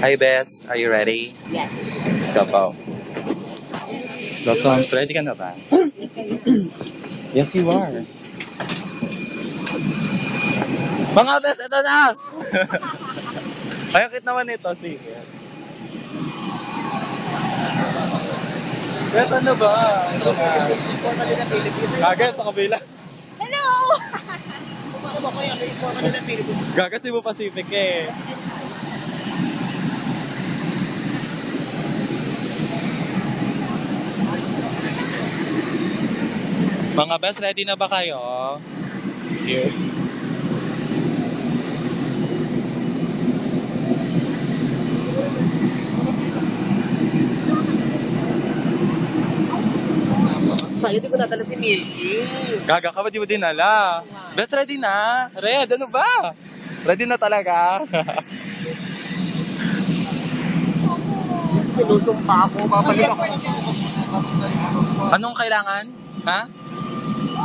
Hi, Bess. Are you ready? Yes. Let's go po. Blossoms, ready ka na ba? Yes, you are. Mga Bess, ito na! Ay, akit naman ito. Sige. Bess, ano ba? Ito na. Gaga, sa kabila. Hello! Gaga, Cebu Pacific eh. Mga Bess, ready na ba kayo? Here. Sayang, di ko natala si Milky. Gaga ka ba, di mo dinala? Bess, ready na? Red, ano ba? Ready na talaga? Sinusumpa ako, babalik ako. Anong kailangan? Ha?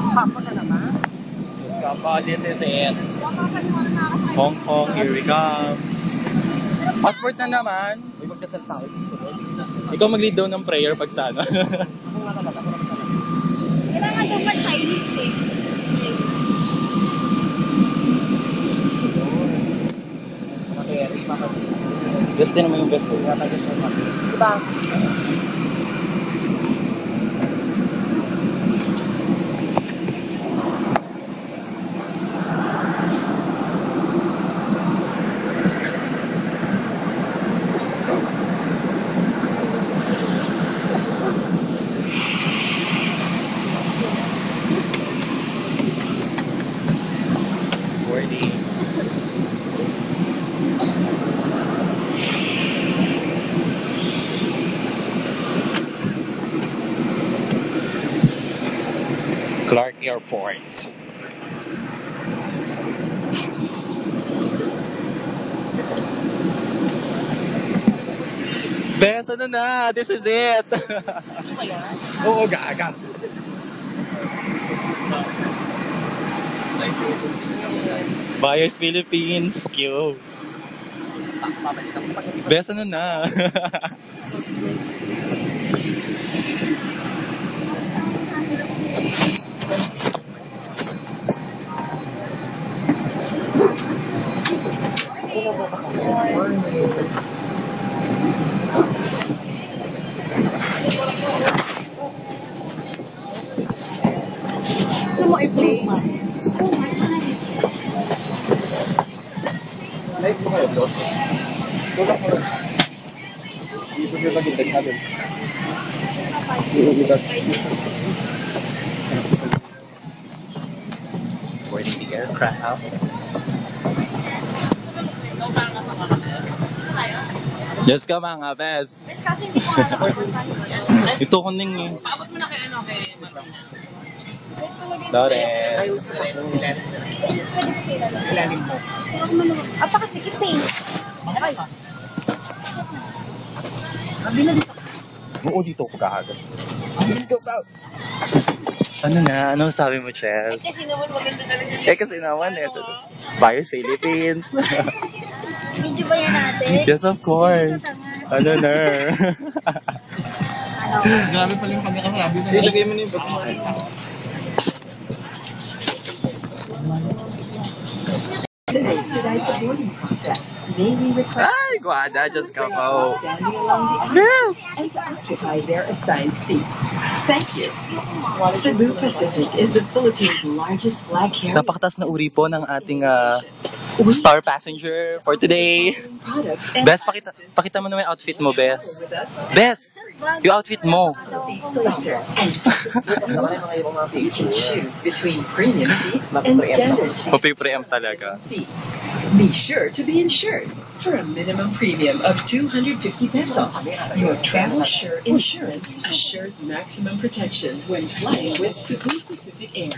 Hapon na naman. Let's go po, this is it. Hong Kong, here we come. Passport na naman. May magsasalta ako dito. Ikaw mag-lead daw ng prayer pag sa ano. Kailangan daw ba Chinese eh? Makeri, papasok. Just din naman yung best. Diba? Clark Airport. Best, ano na? This is it! Oo, gaga. Buyers Philippines, Q. Best, ano na? Gusto mo i-play? Live mo kayo, Blos? Tulak mo lang. Dito yung lagi natin. Boarding the aircraft. Let's go mga best. Mas kasi hindi ko alam kung Ito kuning eh. Paabot mo na kay ano, kay Martina. Dore. Ayaw sa ilalim na. Sa ilalim mo. Apakasikip eh. Ay. Sabi na dito. Oo, dito ako kaagad. Let's go out. Ano na? Anong sabi mo, Chels? Kasi naman maganda talaga. Kasi naman eh. Buyers Philippines. Video ba yan natin? Yes, of course. Ano na? Grabe pala yung pagkakasabi na. Ilagay mo na yung bag mo. Today's the boarding process. May we request Ay, guada, just come out. standing along the aisle and to occupy their assigned seats. Thank you. Cebu Pacific is the Philippines' largest flag carrier. Napakatas na uri po ng ating star passenger for today. Products and Bes, pakita mo naman yung outfit mo, Bes. Bes, yung outfit mo. selector and you can choose between premium seats and standard seats. Papi-preempt talaga. Be sure to be insured for a minimum premium of 250 pesos. Your Travel Sure insurance assures maximum protection when flying with Cebu Pacific Air.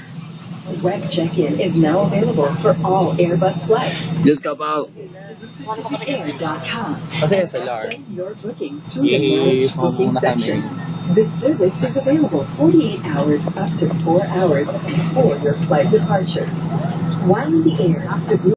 Web check-in is now available for all Airbus flights. Just come out. CebuPacificAir.com. Kasi SLR. Send your booking through the managed booking section. This service is available 48 hours up to 4 hours before your flight departure. While in the air, Cebu